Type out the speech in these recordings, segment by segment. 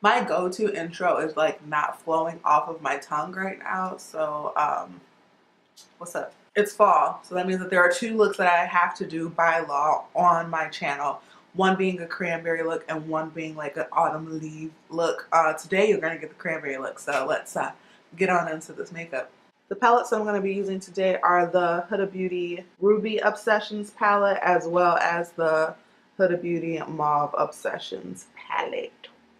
My go-to intro is like not flowing off of my tongue right now. So, what's up? It's fall. So that means that there are two looks that I have to do by law on my channel. One being a cranberry look and one being like an autumn leaf look. Today you're going to get the cranberry look. So let's get on into this makeup. The palettes I'm going to be using today are the Huda Beauty Ruby Obsessions palette as well as the Huda Beauty Mauve Obsessions palette.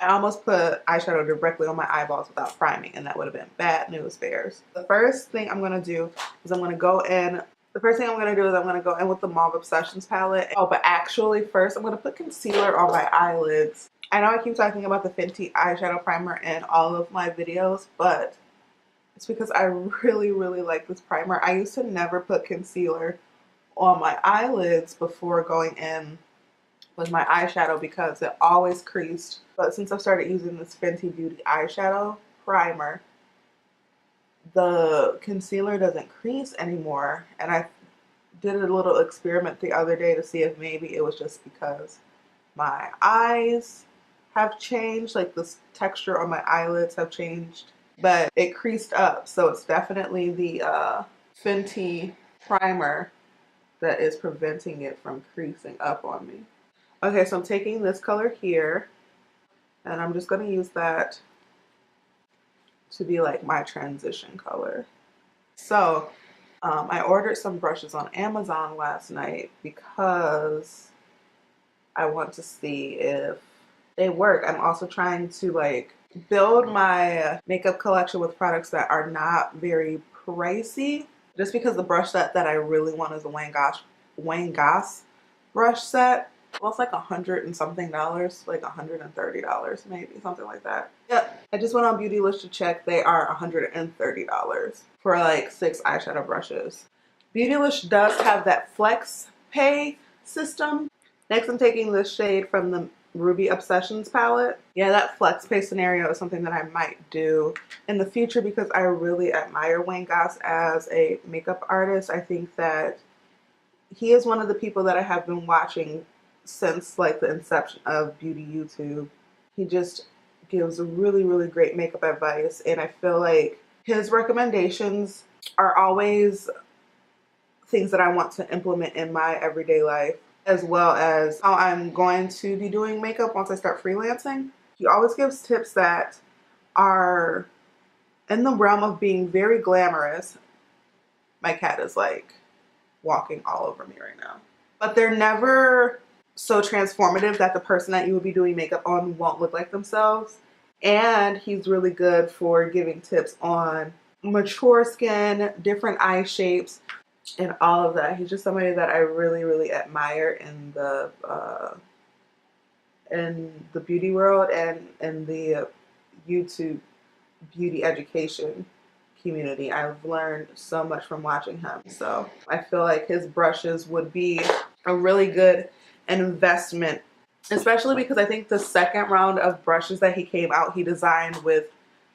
I almost put eyeshadow directly on my eyeballs without priming, and that would have been bad news bears. The first thing I'm going to do is I'm going to go in with the Mauve Obsessions palette. Oh, but actually first I'm going to put concealer on my eyelids. I know I keep talking about the Fenty eyeshadow primer in all of my videos, but it's because I really, really like this primer. I used to never put concealer on my eyelids before going in with my eyeshadow because it always creased. But since I've started using this Fenty Beauty eyeshadow primer, the concealer doesn't crease anymore. And I did a little experiment the other day to see if maybe it was just because my eyes have changed, like the texture on my eyelids have changed, but it creased up. So it's definitely the Fenty primer that is preventing it from creasing up on me. Okay, so I'm taking this color here and I'm just going to use that to be like my transition color. So I ordered some brushes on Amazon last night because I want to see if they work. I'm also trying to like build my makeup collection with products that are not very pricey. Just because the brush set that I really want is a Wayne Goss brush set. Well, it's like $100 and something, like $130 maybe, something like that. Yep, I just went on Beautylish to check. They are $130 for like 6 eyeshadow brushes. Beautylish does have that flex pay system. Next, I'm taking this shade from the Ruby Obsessions palette. Yeah, that flex pay scenario is something that I might do in the future because I really admire Wayne Goss as a makeup artist. I think that he is one of the people that I have been watching since like the inception of beauty YouTube. He just gives really, really great makeup advice, and I feel like his recommendations are always things that I want to implement in my everyday life, as well as how I'm going to be doing makeup once I start freelancing. He always gives tips that are in the realm of being very glamorous. My cat is like walking all over me right now. But they're never so transformative that the person that you would be doing makeup on won't look like themselves. And he's really good for giving tips on mature skin, different eye shapes, and all of that. He's just somebody that I really, really admire in the beauty world and in the YouTube beauty education community. I've learned so much from watching him. So I feel like his brushes would be a really good investment, especially because I think the second round of brushes that he came out, he designed with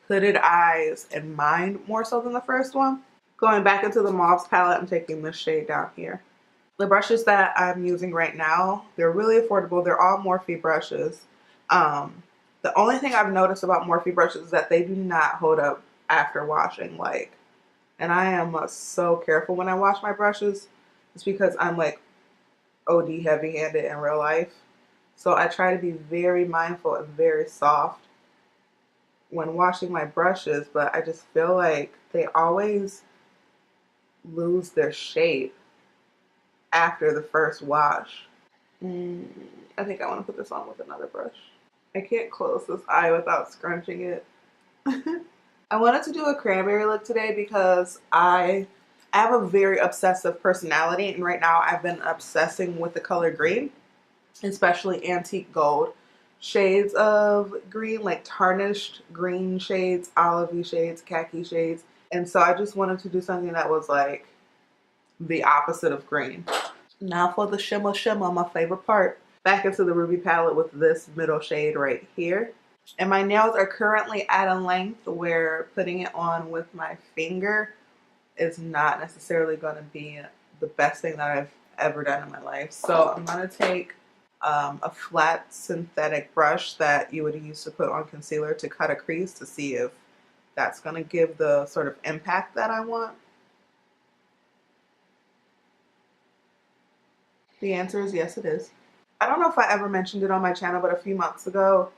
hooded eyes in mind more so than the first one. Going back into the Mauves palette, I'm taking this shade down here. The brushes that I'm using right now, they're really affordable. They're all Morphe brushes. The only thing I've noticed about Morphe brushes is that they do not hold up after washing. And I am so careful when I wash my brushes. It's because I'm like OD heavy-handed in real life. So I try to be very mindful and very soft when washing my brushes, but I just feel like they always lose their shape after the first wash. I think I want to put this on with another brush. I can't close this eye without scrunching it. I wanted to do a cranberry look today because I have a very obsessive personality, and right now I've been obsessing with the color green, especially antique gold shades of green, like tarnished green shades, olivey shades, khaki shades. And so I just wanted to do something that was like the opposite of green. Now for the shimmer shimmer, my favorite part. Back into the Ruby palette with this middle shade right here. And my nails are currently at a length where putting it on with my finger is not necessarily going to be the best thing that I've ever done in my life. So I'm going to take a flat synthetic brush that you would use to put on concealer to cut a crease to see if that's going to give the sort of impact that I want. The answer is yes, it is. I don't know if I ever mentioned it on my channel, but a few months ago,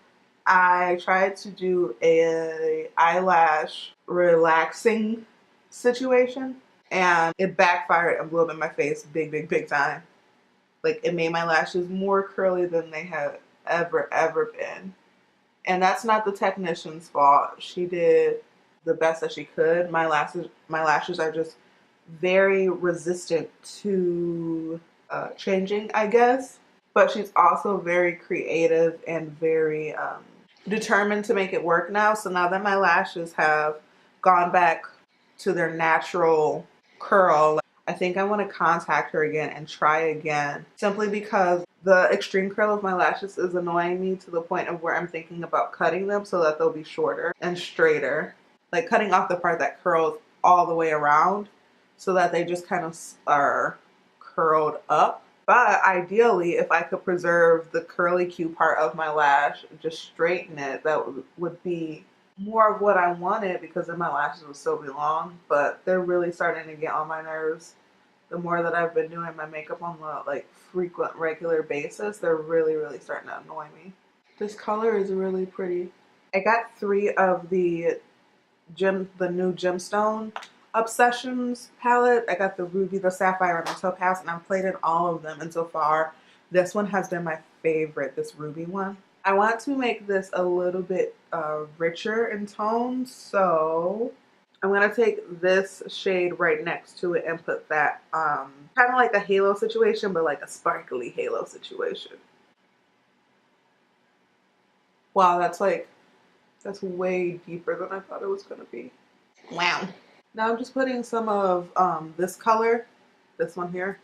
I tried to do a eyelash relaxing situation, and it backfired and blew up in my face big, big, big time. Like, it made my lashes more curly than they have ever been. And that's not the technician's fault. She did the best that she could. My lashes are just very resistant to changing, I guess. But she's also very creative and very determined to make it work now. So now that my lashes have gone back to their natural curl, I think I want to contact her again and try again, simply because the extreme curl of my lashes is annoying me to the point of where I'm thinking about cutting them so that they'll be shorter and straighter. Like cutting off the part that curls all the way around so that they just kind of are curled up. But ideally, if I could preserve the curly Q part of my lash, just straighten it, that would be more of what I wanted, because then my lashes would still be long. But they're really starting to get on my nerves. The more that I've been doing my makeup on the like frequent, regular basis, they're really starting to annoy me. This color is really pretty. I got 3 of the new gemstone Obsessions palette. I got the ruby, the sapphire, and the topaz, and I've played in all of them, and so far this one has been my favorite, this ruby one. I want to make this a little bit richer in tone, so I'm going to take this shade right next to it and put that kind of like a halo situation, but like a sparkly halo situation. Wow, that's way deeper than I thought it was going to be. Wow. Now I'm just putting some of this color, this one here,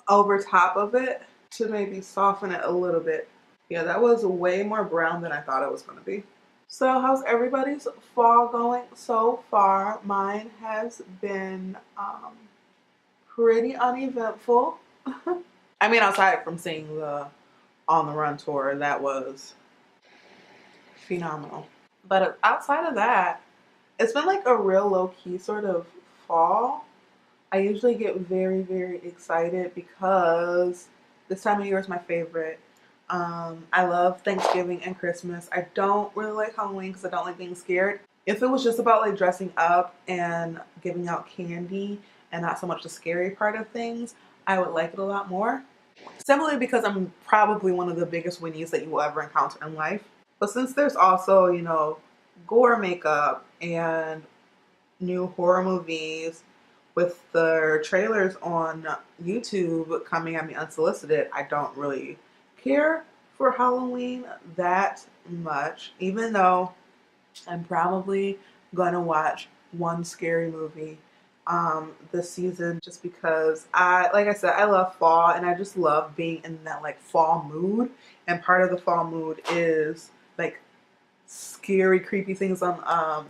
over top of it to maybe soften it a little bit. Yeah, that was way more brown than I thought it was going to be. So how's everybody's fall going so far? Mine has been pretty uneventful. I mean, aside from seeing the On the Run tour, that was phenomenal. But outside of that, it's been like a real low-key sort of fall. I usually get very excited because this time of year is my favorite. I love Thanksgiving and Christmas. I don't really like Halloween because I don't like being scared. If it was just about like dressing up and giving out candy and not so much the scary part of things, I would like it a lot more. Simply because I'm probably one of the biggest winnies that you will ever encounter in life. But since there's also, you know, gore makeup and new horror movies with the trailers on YouTube coming at me unsolicited, I don't really care for Halloween that much, even though I'm probably gonna watch one scary movie this season, just because like I said, I love fall and I just love being in that like fall mood, and part of the fall mood is like scary, creepy things on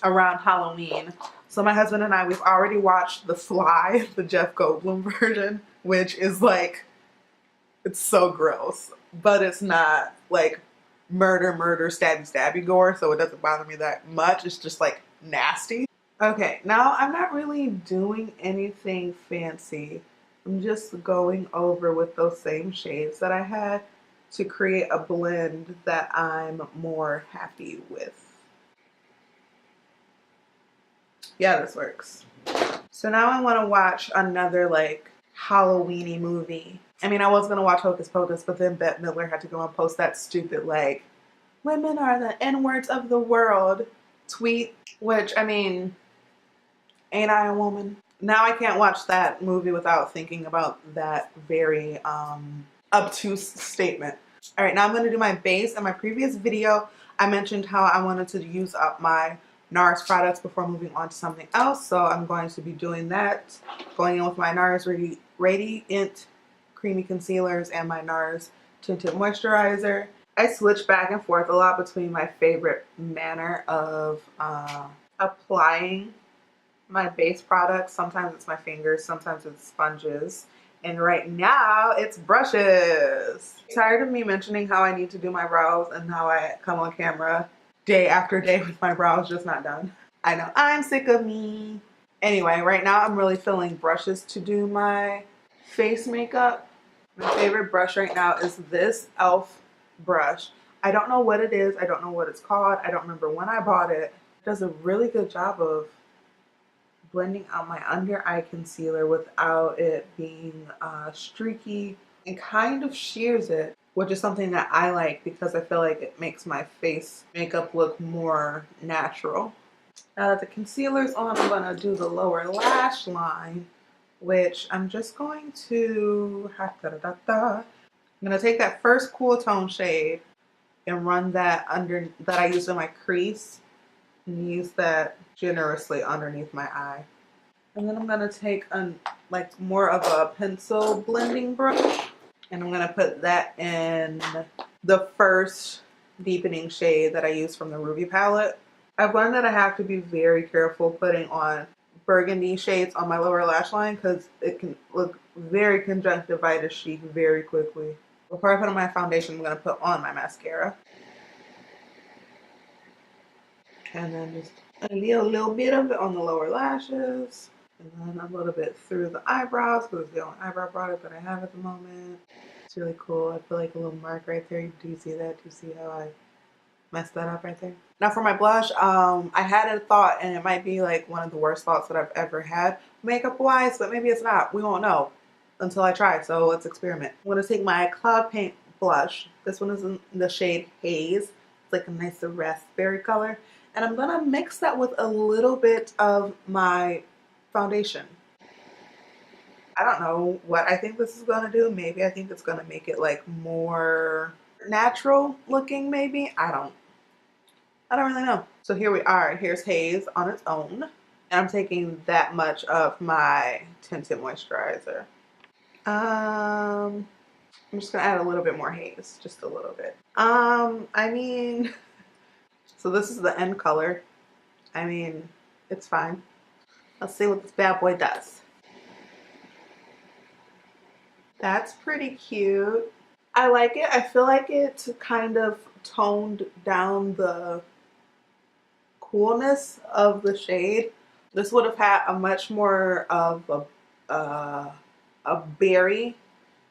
around Halloween. So my husband and I, we've already watched The Fly, the Jeff Goldblum version, which is like, it's so gross, but it's not like murder, stabby gore, so it doesn't bother me that much. It's just like nasty. Okay, now I'm not really doing anything fancy. I'm just going over with those same shades that I had to create a blend that I'm more happy with. Yeah, this works. So now I want to watch another like Halloween-y movie. I mean, I was going to watch Hocus Pocus, but then Bette Midler had to go and post that stupid like, women are the N-words of the world tweet, which, I mean, ain't I a woman? Now I can't watch that movie without thinking about that very obtuse statement. All right, now I'm going to do my base. In my previous video, I mentioned how I wanted to use up my NARS products before moving on to something else. So I'm going to be doing that, going in with my NARS Radiant Creamy Concealers and my NARS Tinted Moisturizer. I switch back and forth a lot between my favorite manner of applying my base products. Sometimes it's my fingers, sometimes it's sponges, And right now it's brushes. Tired of me mentioning how I need to do my brows and how I come on camera day after day with my brows just not done. I know, I'm sick of me. Anyway, right now I'm really feeling brushes to do my face makeup. My favorite brush right now is this e.l.f. brush. I don't know what it is. I don't know what it's called. I don't remember when I bought it. It does a really good job of blending out my under eye concealer without it being streaky, and kind of shears it, which is something that I like because I feel like it makes my face makeup look more natural. Now that the concealer's on, I'm going to do the lower lash line, which I'm just going to, I'm going to take that first cool tone shade and run that under, that I used in my crease, and use that generously underneath my eye. And then I'm going to take like more of a pencil blending brush, and I'm going to put that in the first deepening shade that I used from the Ruby palette. I've learned that I have to be very careful putting on burgundy shades on my lower lash line because it can look very conjunctivitis chic very quickly. Before I put on my foundation, I'm going to put on my mascara. And then just a little bit of it on the lower lashes. And then a little bit through the eyebrows because it's the only eyebrow product that I have at the moment. It's really cool. I feel like a little mark right there. Do you see that? Do you see how I messed that up right there? Now for my blush, I had a thought, and it might be like one of the worst thoughts that I've ever had makeup wise, but maybe it's not. We won't know until I try, so let's experiment. I'm going to take my Cloud Paint blush. This one is in the shade Haze. It's like a nice raspberry color. And I'm going to mix that with a little bit of my foundation. I don't know what I think this is going to do. Maybe I think it's going to make it like more natural looking, maybe. I don't really know. So here we are. Here's Haze on its own. And I'm taking that much of my tinted moisturizer. I'm just gonna add a little bit more Haze, just a little bit. I mean, so this is the end color. I mean, it's fine. Let's see what this bad boy does. That's pretty cute. I like it. I feel like it kind of toned down the coolness of the shade. This would have had a much more of a berry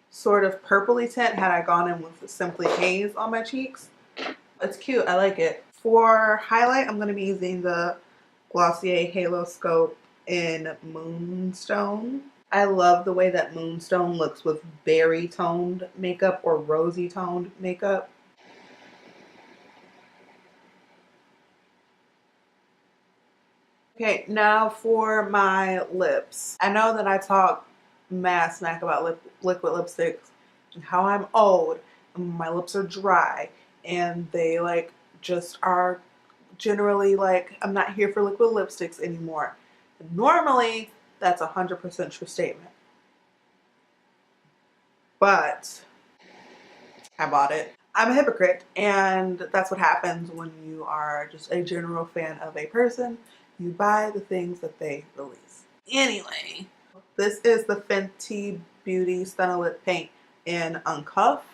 sort of purpley tint had I gone in with Simply Haze on my cheeks. It's cute. I like it. For highlight, I'm going to be using the Glossier Halo Scope in Moonstone. I love the way that Moonstone looks with berry toned makeup or rosy toned makeup. Okay, now for my lips. I know that I talk mad smack about liquid lipsticks and how I'm old and my lips are dry and they like just are generally like, I'm not here for liquid lipsticks anymore. Normally, that's 100% true statement. But I bought it. I'm a hypocrite, and that's what happens when you are just a general fan of a person. You buy the things that they release. Anyway, this is the Fenty Beauty Stunna Lip Paint in Uncuffed.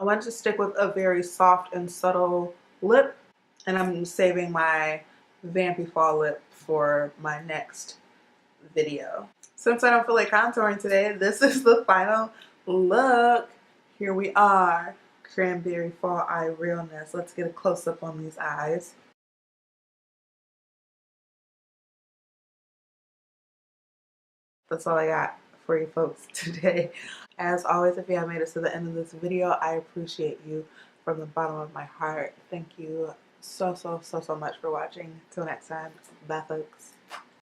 I wanted to stick with a very soft and subtle lip, and I'm saving my Vampy Fall lip for my next video. Since I don't feel like contouring today, this is the final look. Here we are. Cranberry Fall Eye Realness. Let's get a close-up on these eyes. That's all I got for you folks today. As always, if you have made it to the end of this video, I appreciate you from the bottom of my heart. Thank you so much for watching. Till next time, bye folks.